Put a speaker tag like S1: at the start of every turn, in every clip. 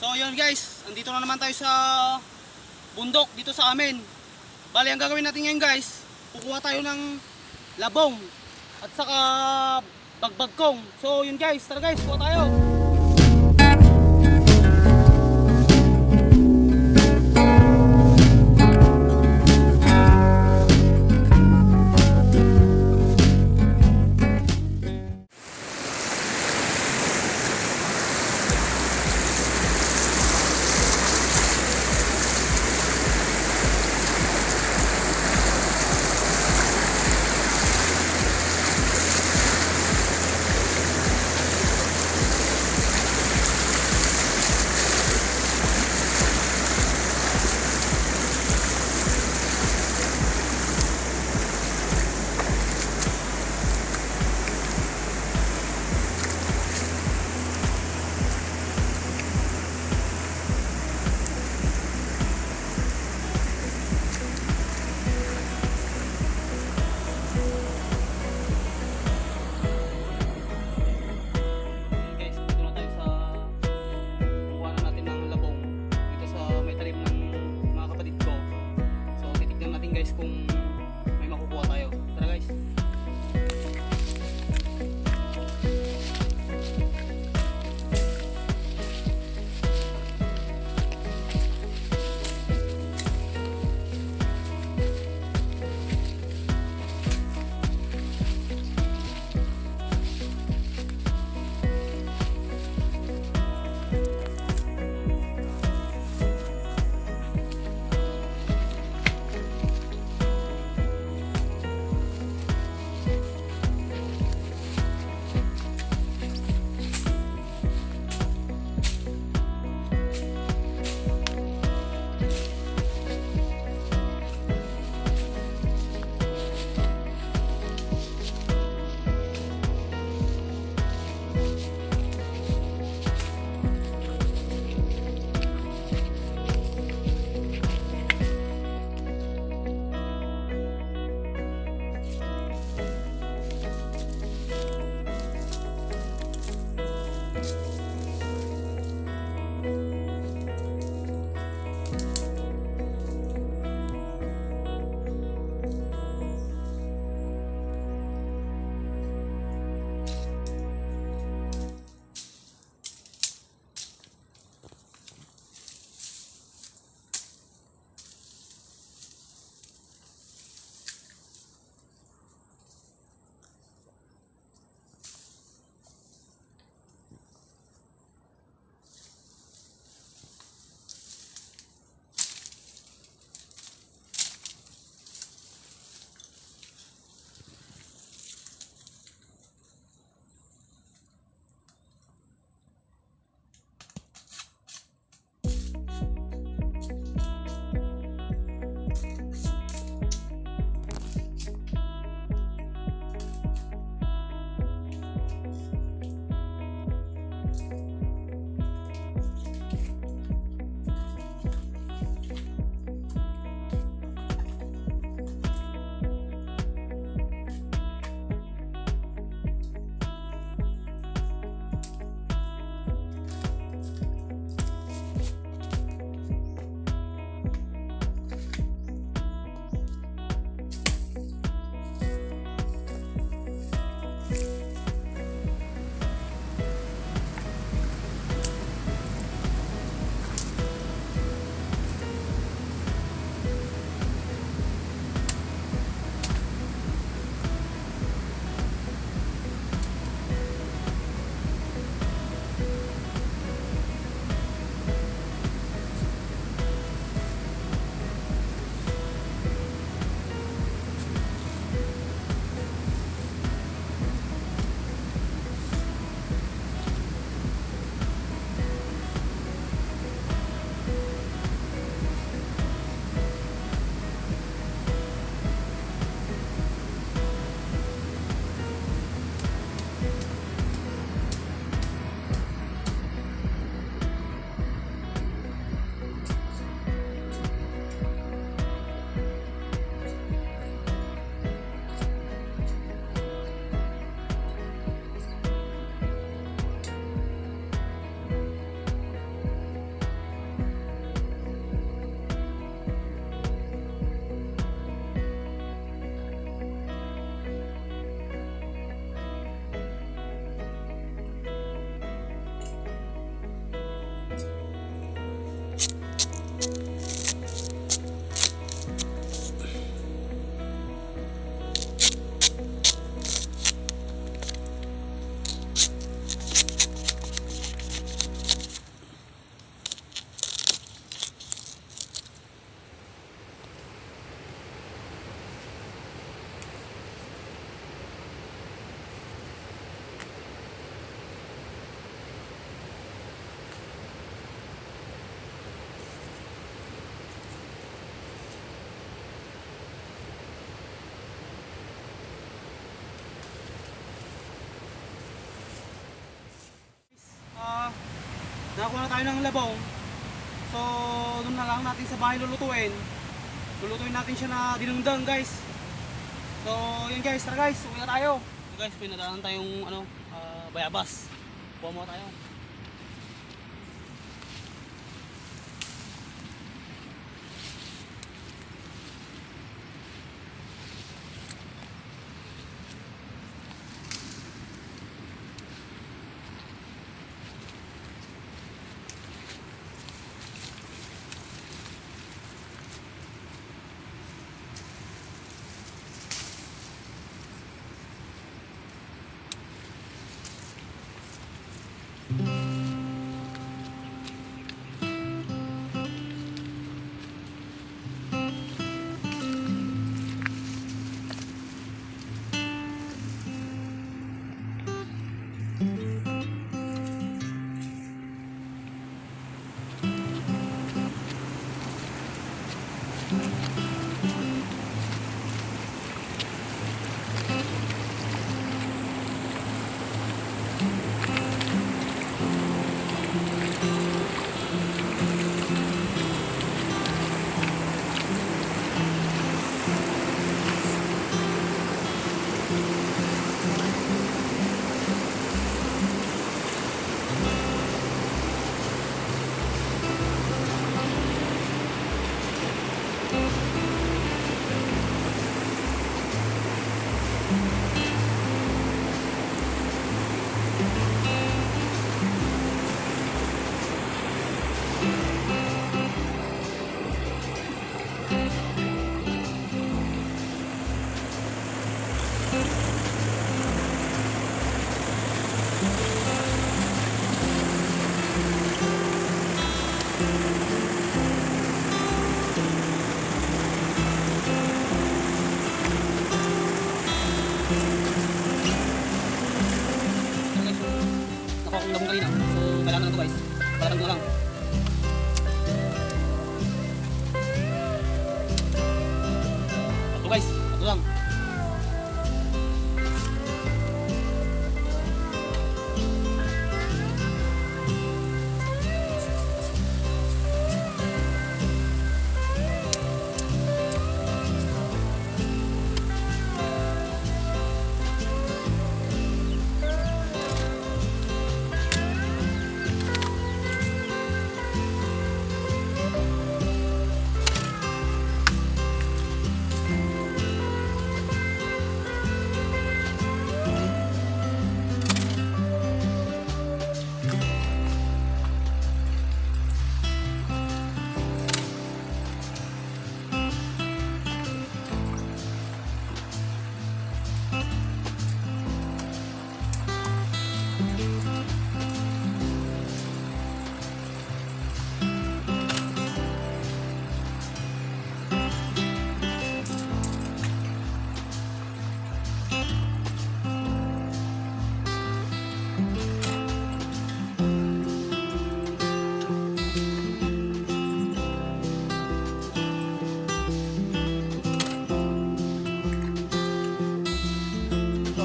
S1: So yun guys, andito na naman tayo sa bundok dito sa amin. Bali ang gagawin natin ngayon guys, kukuha tayo ng labong at saka bagbagkong. So yun guys, tara guys, kuha tayo. tayo ng labong. So, doon na lang natin sa bahay lulutuin. Lulutuin natin siya na dinungdang guys. So, yun guys, tara guys, uwi na tayo. So guys, pinadaan tayong bayabas. Kuha mo tayo. Kanina. So, kailangan na ito guys. Parang na lang. Ito guys, ito lang.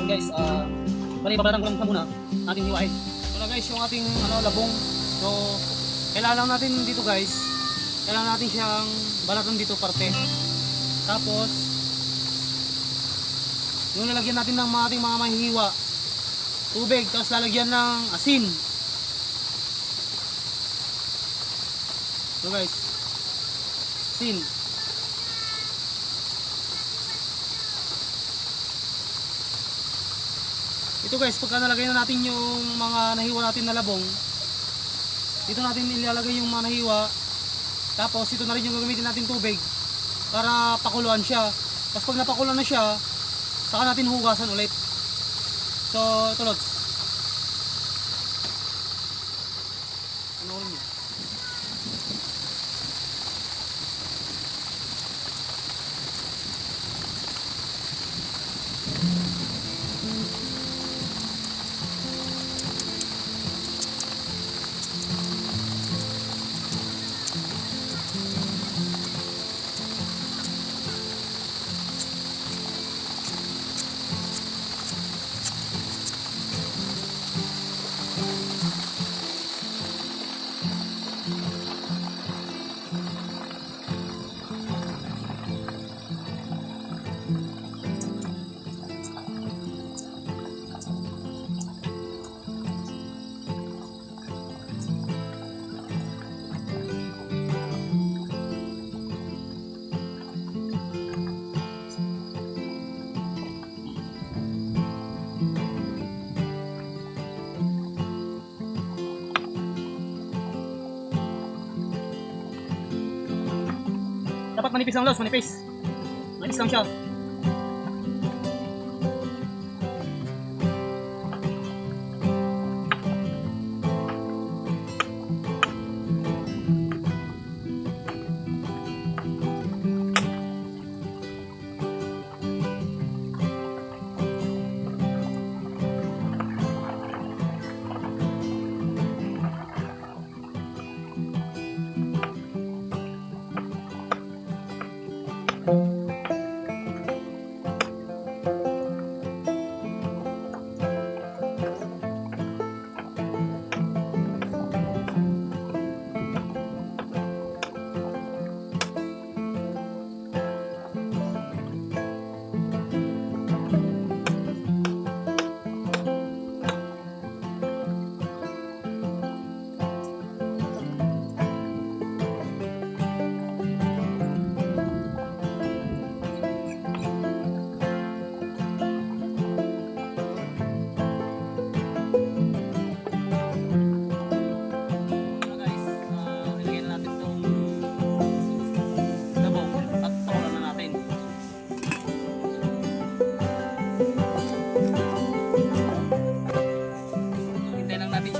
S1: Guys, bali babarang ko lang muna ating hiwain. So na guys, yung ating labong. So kailangan natin dito guys, kailangan natin siyang balatan dito parte. Tapos yung lalagyan natin ng ating mga mahihiwa, tubig, tapos lalagyan ng asin. So guys, asin. Ito guys, pagka nalagay na natin yung mga nahiwa natin na labong, dito natin ilalagay yung mga nahiwa. Tapos ito na rin yung gagamitin natin tubig para pakuluan siya. Tapos pag napakuluan na siya, saka natin hugasan ulit. So ito lods. Ano rin yun? Dapat manipis lang, Los, manipis. Manipis lang siya.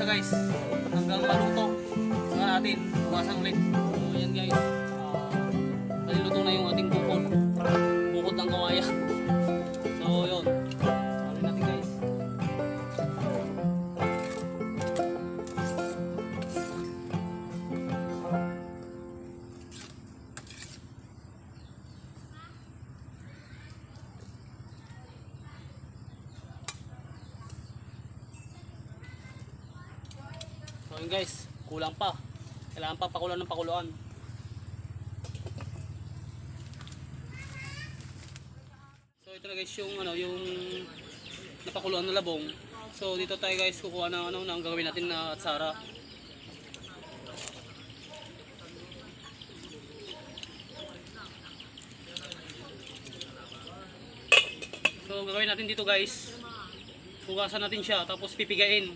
S1: Guys, hanggang maluto saka natin bukasan ulit. So yan guys, naliluto na yung ating bukod ng kawayan. So yun, sabi natin guys. So yun guys, kulang pa. Kailangan pa pakulan ng pakuluan. So ito na guys yung yung napakuluan na labong. So dito tayo guys kukuha ng ng gagawin natin na atsara. So gagawin natin dito guys, hugasan natin siya tapos pipigain.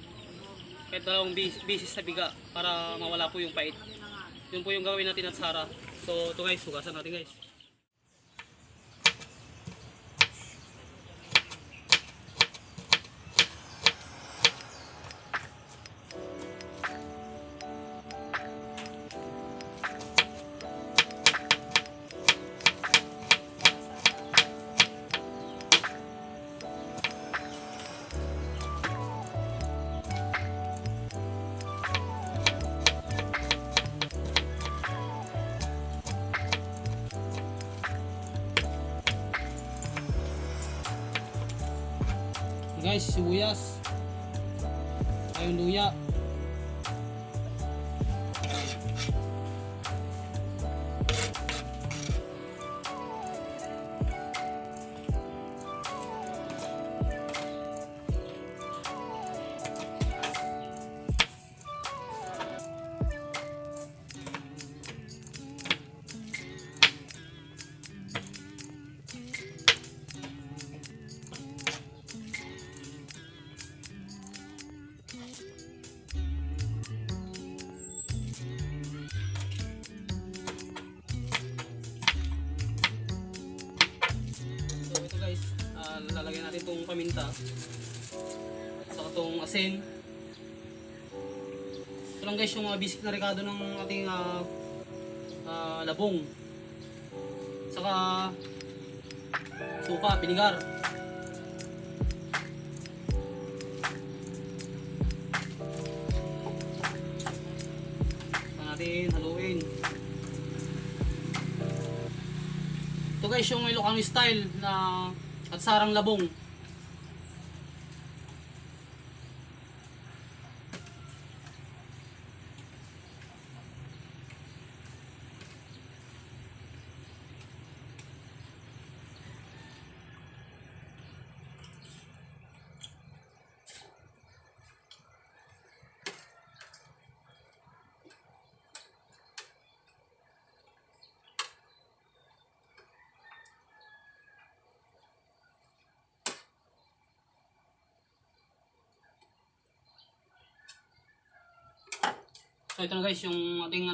S1: Kahit dalawang bisis sa biga para mawala po yung pait. Yun po yung gawin natin at Sara. So ito guys, hugasan natin guys. Guys, sibuyas, ayun luya, lalagyan natin itong paminta saka itong asin. Ito lang guys yung mga basic na rekado ng ating labong, saka suka, pinigar. Saka natin haluin. Ito guys yung Ilocano style na at sarang labong. So ito na guys yung ating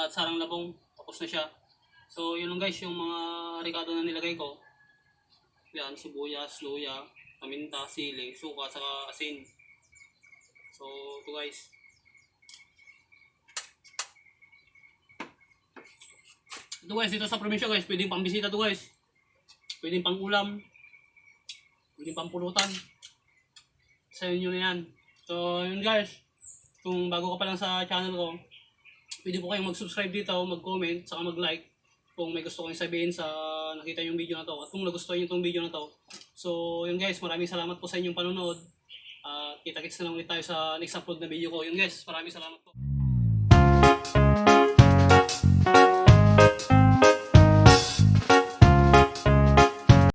S1: sarang labong, tapos na siya. So yun lang guys, yung mga rekado na nilagay ko. Yan, sibuyas, luya, paminta, sili, suka, saka asin. So ito guys. Ito guys, dito sa probinsya guys, pwedeng pambisita to guys. Pwedeng pang ulam. Pwedeng pang pulutan. Sa inyo na yan. So yun guys, kung bago ka pa lang sa channel ko, pwede po kayong mag-subscribe dito, mag-comment, saka mag-like kung may gusto kong sabihin sa nakita yung video na to at kung nagustuhan nyo itong video na to. So yun guys, maraming salamat po sa inyong panonood. Kita-kits na lang ulit tayo sa next upload na video ko. Yun guys, maraming salamat po.